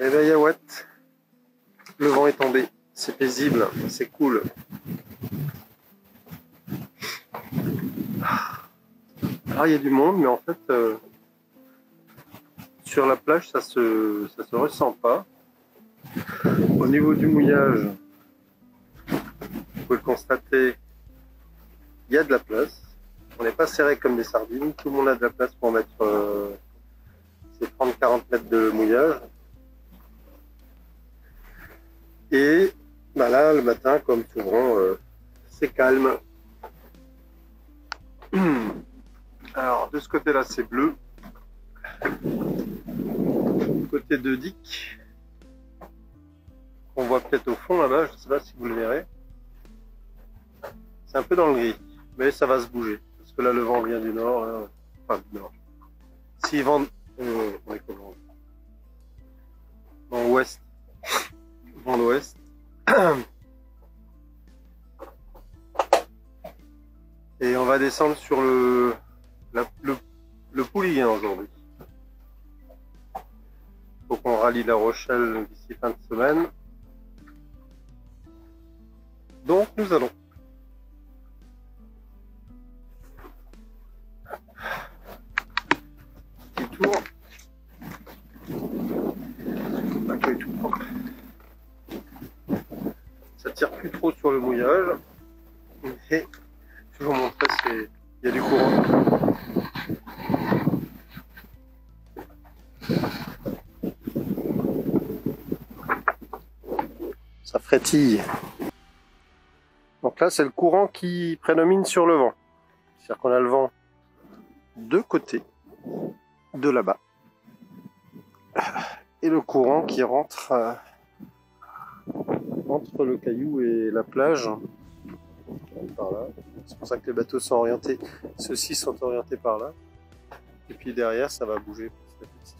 Et ben Yawat, le vent est tombé, c'est paisible, c'est cool. Alors il y a du monde, mais en fait sur la plage ça se ressent pas. Au niveau du mouillage, vous pouvez le constater, il y a de la place. On n'est pas serré comme des sardines, tout le monde a de la place pour mettre ses 30-40 mètres de mouillage. Et bah là, le matin, comme souvent, c'est calme. Alors, de ce côté-là, c'est bleu. Côté de Dick, qu'on voit peut-être au fond là-bas, je ne sais pas si vous le verrez. C'est un peu dans le gris, mais ça va se bouger. Parce que là, le vent vient du nord. Là. Enfin, du nord. S'il vend... on est comment ? Dans l'ouest. Dans l'ouest. Et on va descendre sur le Pouliguen aujourd'hui. Il faut qu'on rallie La Rochelle d'ici fin de semaine. Donc nous allons. Petit tour. Pas que tout propre. Ça tire plus trop sur le mouillage. Et je vais vous montrer, il y a du courant. Ça frétille. Donc là, c'est le courant qui prédomine sur le vent. C'est-à-dire qu'on a le vent de côté, de là-bas. Et le courant qui rentre entre le caillou et la plage. Par là. C'est pour ça que les bateaux sont orientés. Ceux-ci sont orientés par là. Et puis derrière, ça va bouger petit à petit.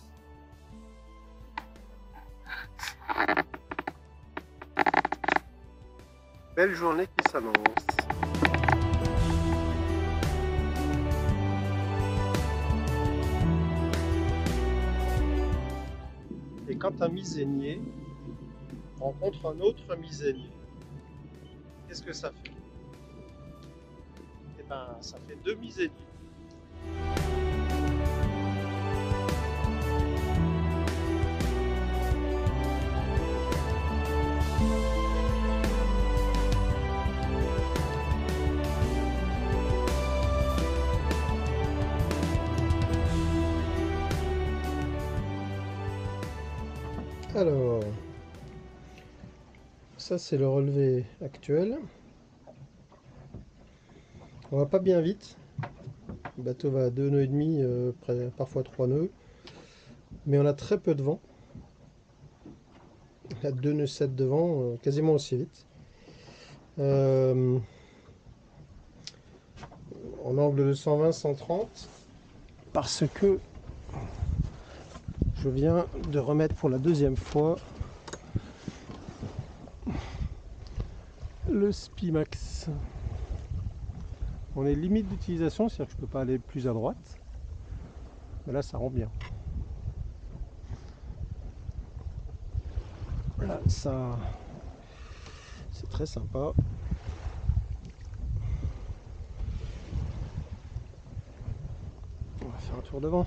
Belle journée qui s'annonce. Et quand un misénier rencontre un autre misénier, qu'est-ce que ça fait? Eh ben, ça fait deux miséniers. Alors, ça c'est le relevé actuel. On va pas bien vite. Le bateau va à 2 nœuds et demi, parfois 3 nœuds. Mais on a très peu de vent. Il y a 2 nœuds 7 de vent, quasiment aussi vite. En angle de 120-130. Parce que je viens de remettre pour la deuxième fois le Spimax. On est limite d'utilisation, c'est-à-dire que je ne peux pas aller plus à droite. Mais là, ça rend bien. Là, ça, c'est très sympa. On va faire un tour devant.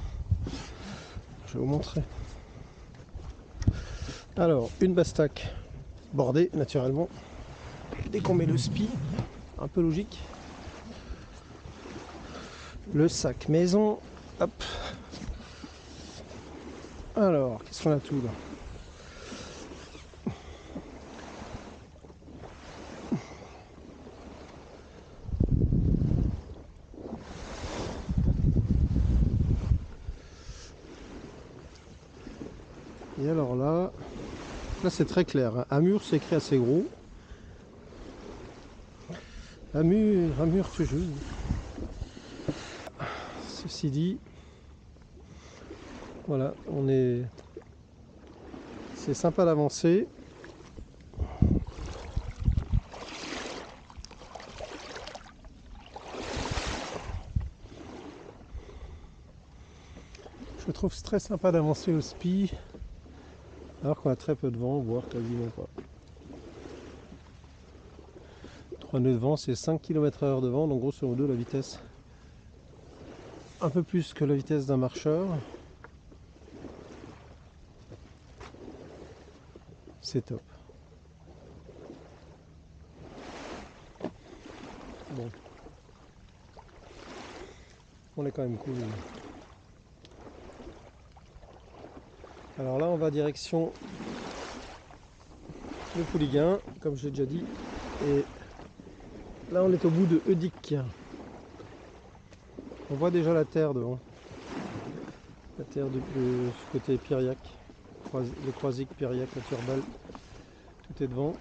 Je vais vous montrer. Alors, une bastac bordée, naturellement. Dès qu'on met le spi, un peu logique. Le sac maison, hop. Alors, qu'est-ce qu'on a tout là? Et alors là c'est très clair. Amur, c'est écrit assez gros. Amur toujours. Ceci dit, voilà, c'est sympa d'avancer. Je trouve très sympa d'avancer au spi. Alors qu'on a très peu de vent, voire quasiment pas. 3 nœuds de vent, c'est 5 km/h de vent, donc grosso modo la vitesse un peu plus que la vitesse d'un marcheur. C'est top. Bon. On est quand même cool. Alors là, on va direction le Pouliguen, comme je l'ai déjà dit. Et là, on est au bout de Eudic. On voit déjà la terre devant. La terre de ce côté Piriac. Le Croisic, Piriac, la Turballe. Tout est devant.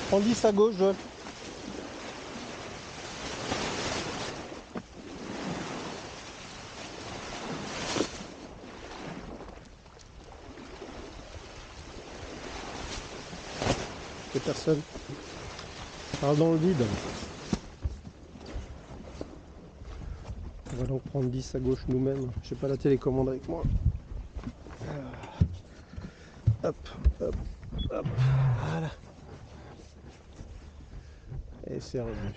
Prends 10 à gauche, Joël. Il n'y a personne. Parle dans le vide. On va donc prendre 10 à gauche nous-mêmes. Je n'ai pas la télécommande avec moi. Hop, hop, hop. Voilà. Et c'est revenu.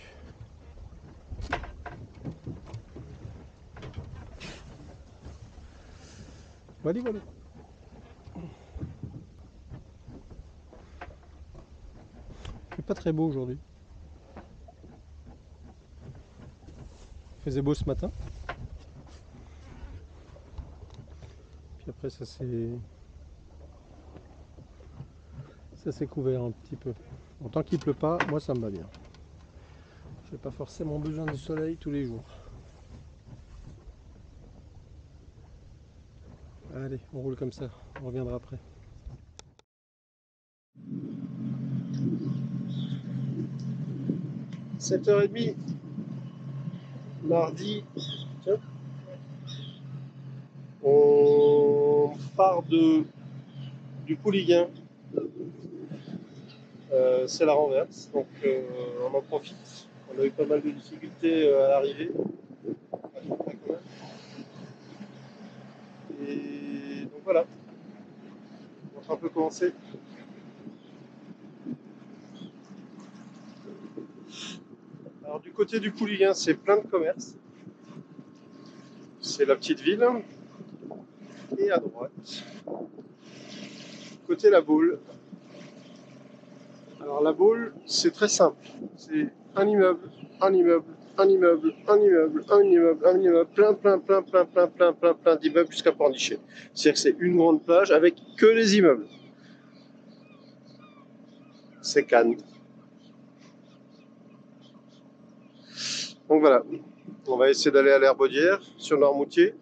Voilà, voilà. Il fait pas très beau aujourd'hui. Il faisait beau ce matin. Puis après ça s'est couvert un petit peu. Bon, tant qu'il pleut pas, moi ça me va bien. J'ai pas forcément besoin du soleil tous les jours. Allez, on roule comme ça, on reviendra après. « 7h30, mardi, tiens. On part du Pouliguen. C'est la renverse, donc on en profite. On a eu pas mal de difficultés à l'arrivée. Et donc voilà, on va un peu commencer. Alors du côté du Pouliguen, c'est plein de commerces. C'est la petite ville. Et à droite, côté La Baule. Alors La Baule, c'est très simple. C'est un immeuble, un immeuble, un immeuble, un immeuble, un immeuble, un immeuble, plein d'immeubles jusqu'à Pornichet. C'est-à-dire que c'est une grande plage avec que les immeubles. C'est Cannes. Donc voilà, on va essayer d'aller à l'Herbaudière sur Noirmoutier.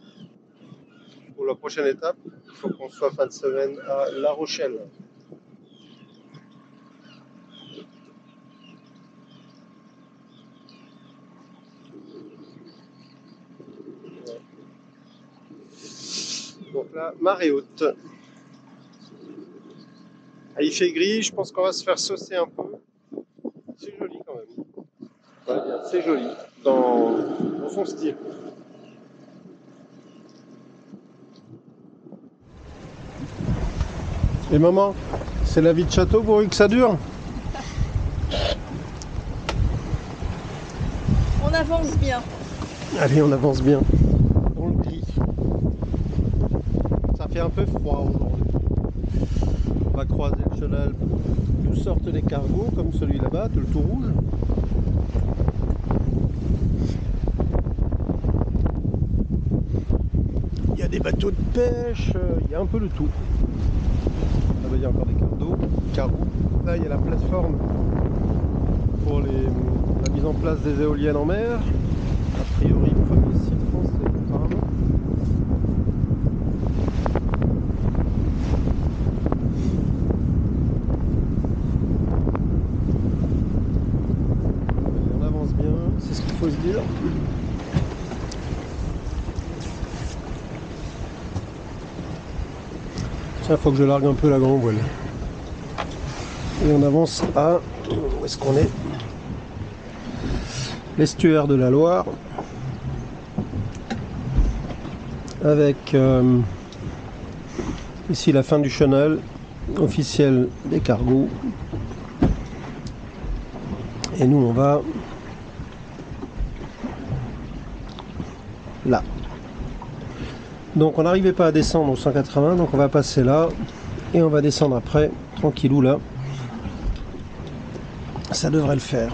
Pour la prochaine étape, il faut qu'on soit fin de semaine à La Rochelle. Donc là, marée haute. Ah, il fait gris, je pense qu'on va se faire saucer un peu. C'est joli quand même. Ouais, c'est joli dans son style. Et maman, c'est la vie de château pourvu que ça dure? On avance bien. Allez, on avance bien. Dans le gris. Ça fait un peu froid aujourd'hui. On va croiser le chenal d'où sortent les cargos, comme celui là-bas, le tout rouge. Il y a des bateaux de pêche, il y a un peu de tout. Là-bas, il y a encore des cargos. Là, il y a la plateforme pour la mise en place des éoliennes en mer. A priori, le fameux site français, apparemment. On avance bien, c'est ce qu'il faut se dire. Tiens, faut que je largue un peu la grande voile. Et on avance à... Où est-ce qu'on est? L'estuaire de la Loire. avec ici la fin du chenal officiel des cargos. Et nous on va là. Donc on n'arrivait pas à descendre au 180, donc on va passer là et on va descendre après, tranquillou là. Ça devrait le faire.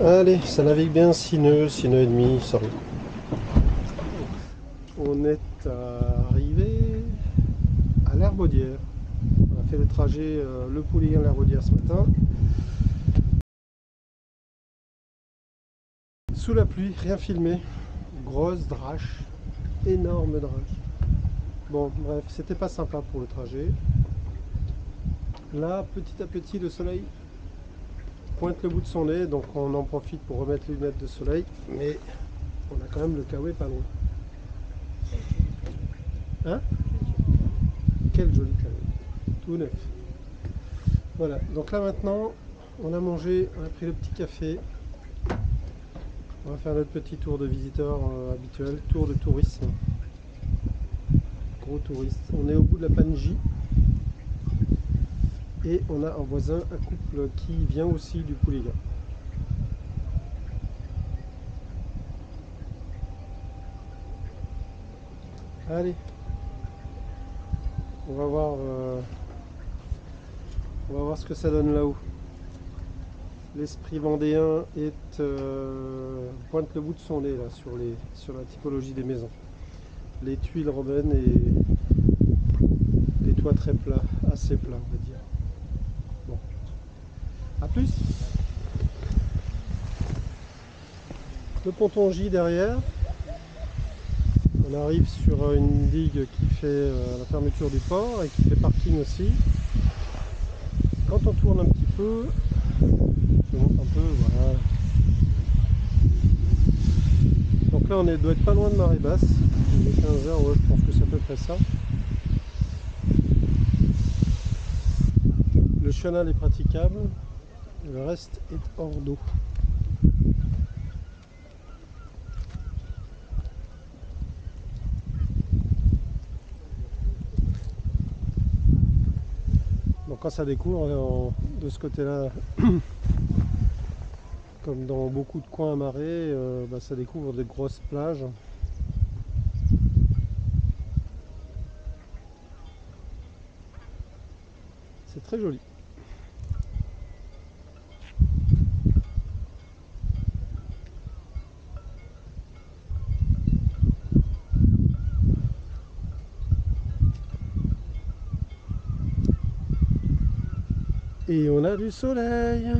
Allez, ça navigue bien, 6 nœuds et demi, sorry. On est arrivé à l'Herbaudière. On a fait le trajet Le Pouliguen l'Herbaudière ce matin. Sous la pluie, rien filmé. Grosse drache, énorme drache. Bon, bref, c'était pas sympa pour le trajet. Là, petit à petit, le soleil pointe le bout de son nez, donc on en profite pour remettre les lunettes de soleil. Mais on a quand même le Kawe pas loin. Hein? Quel joli Kawe, tout neuf. Voilà, donc là maintenant, on a mangé, on a pris le petit café. On va faire notre petit tour de visiteur habituel, tour de tourisme. Gros touriste. On est au bout de la Panji. Et on a en voisin un couple qui vient aussi du Pouliguen. Allez. On va voir ce que ça donne là-haut. L'esprit vendéen pointe le bout de son nez là, sur la typologie des maisons. Les tuiles romaines et des toits très plats, assez plats on va dire. Bon, à plus. Le ponton J derrière. On arrive sur une digue qui fait la fermeture du port et qui fait parking aussi. Quand on tourne un petit peu, je monte un peu, voilà. Donc là on doit être pas loin de marée basse. Il est 15h, ouais, je pense que c'est à peu près ça. Le chenal est praticable, le reste est hors d'eau. Donc quand ça découvre de ce côté-là, comme dans beaucoup de coins à marée, ça découvre des grosses plages. C'est très joli. Et on a du soleil.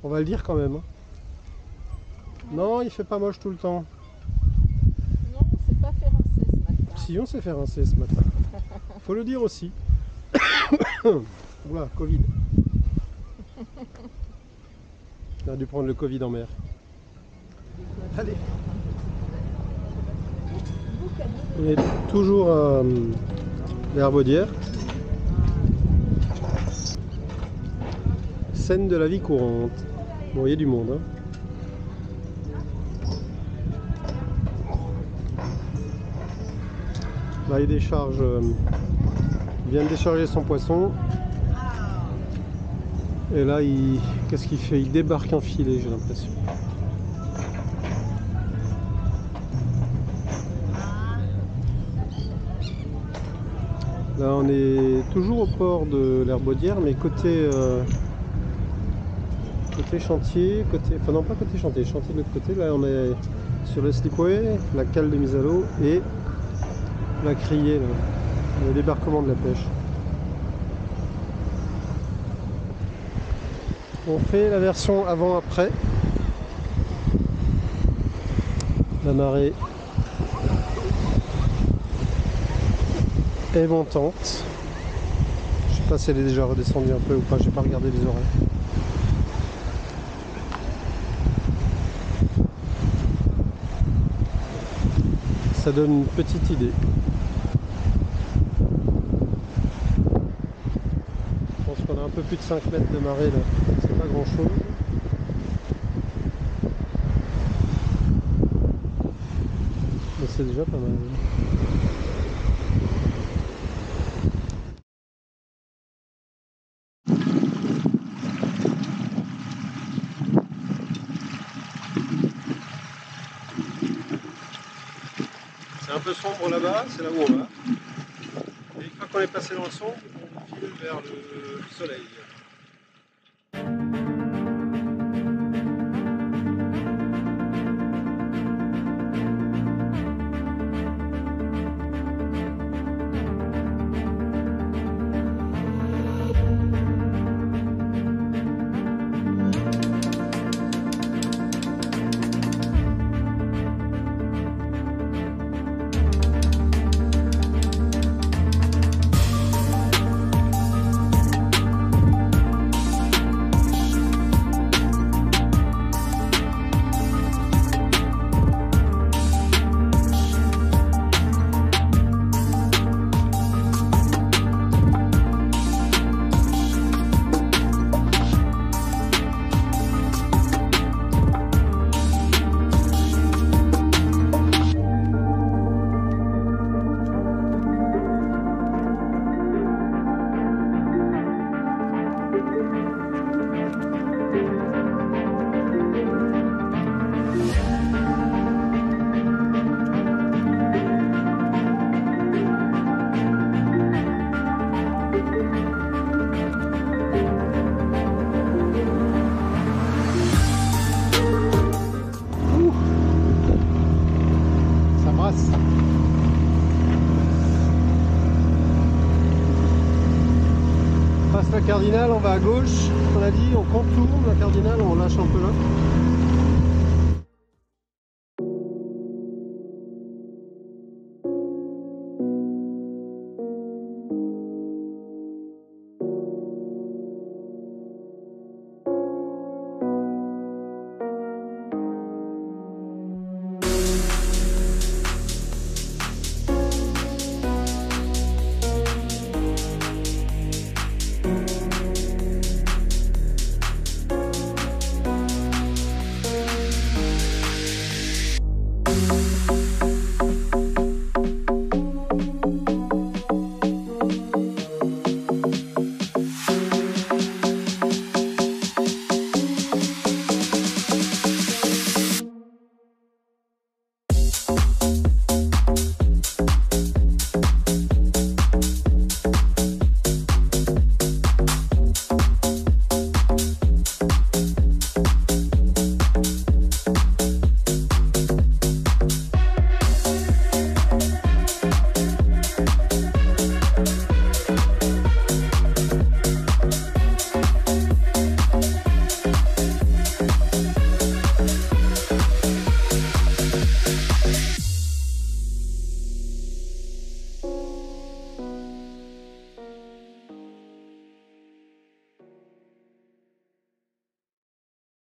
On va le dire quand même. Hein. Non, il fait pas moche tout le temps. Non, on s'est pas fait rincer ce matin. Si, on s'est fait rincer ce matin. Faut le dire aussi. Oula, Covid. On a dû prendre le Covid en mer. Allez. On est toujours à l'Herbaudière. Scène de la vie courante. Bon, il y a du monde. Hein. Là, il décharge. Il vient de décharger son poisson. Et là, qu'est-ce qu'il fait? Il débarque un filet, j'ai l'impression. Là, on est toujours au port de l'Herbaudière, mais côté chantier, enfin non pas côté chantier de l'autre côté. Là, on est sur le slipway, la cale de mise à l'eau et la criée, là, le débarquement de la pêche. On fait la version avant-après. La marée est montante. Je sais pas si elle est déjà redescendue un peu ou pas, j'ai pas regardé les horaires. Ça donne une petite idée. Je pense qu'on a un peu plus de 5 mètres de marée là, c'est pas grand chose. c'est déjà pas mal. C'est un peu sombre là-bas, c'est là où on va. Et une fois qu'on est passé dans le sombre, on file vers le soleil. La Cardinal, on va à gauche, on a dit, on contourne la Cardinal, on lâche un peu là.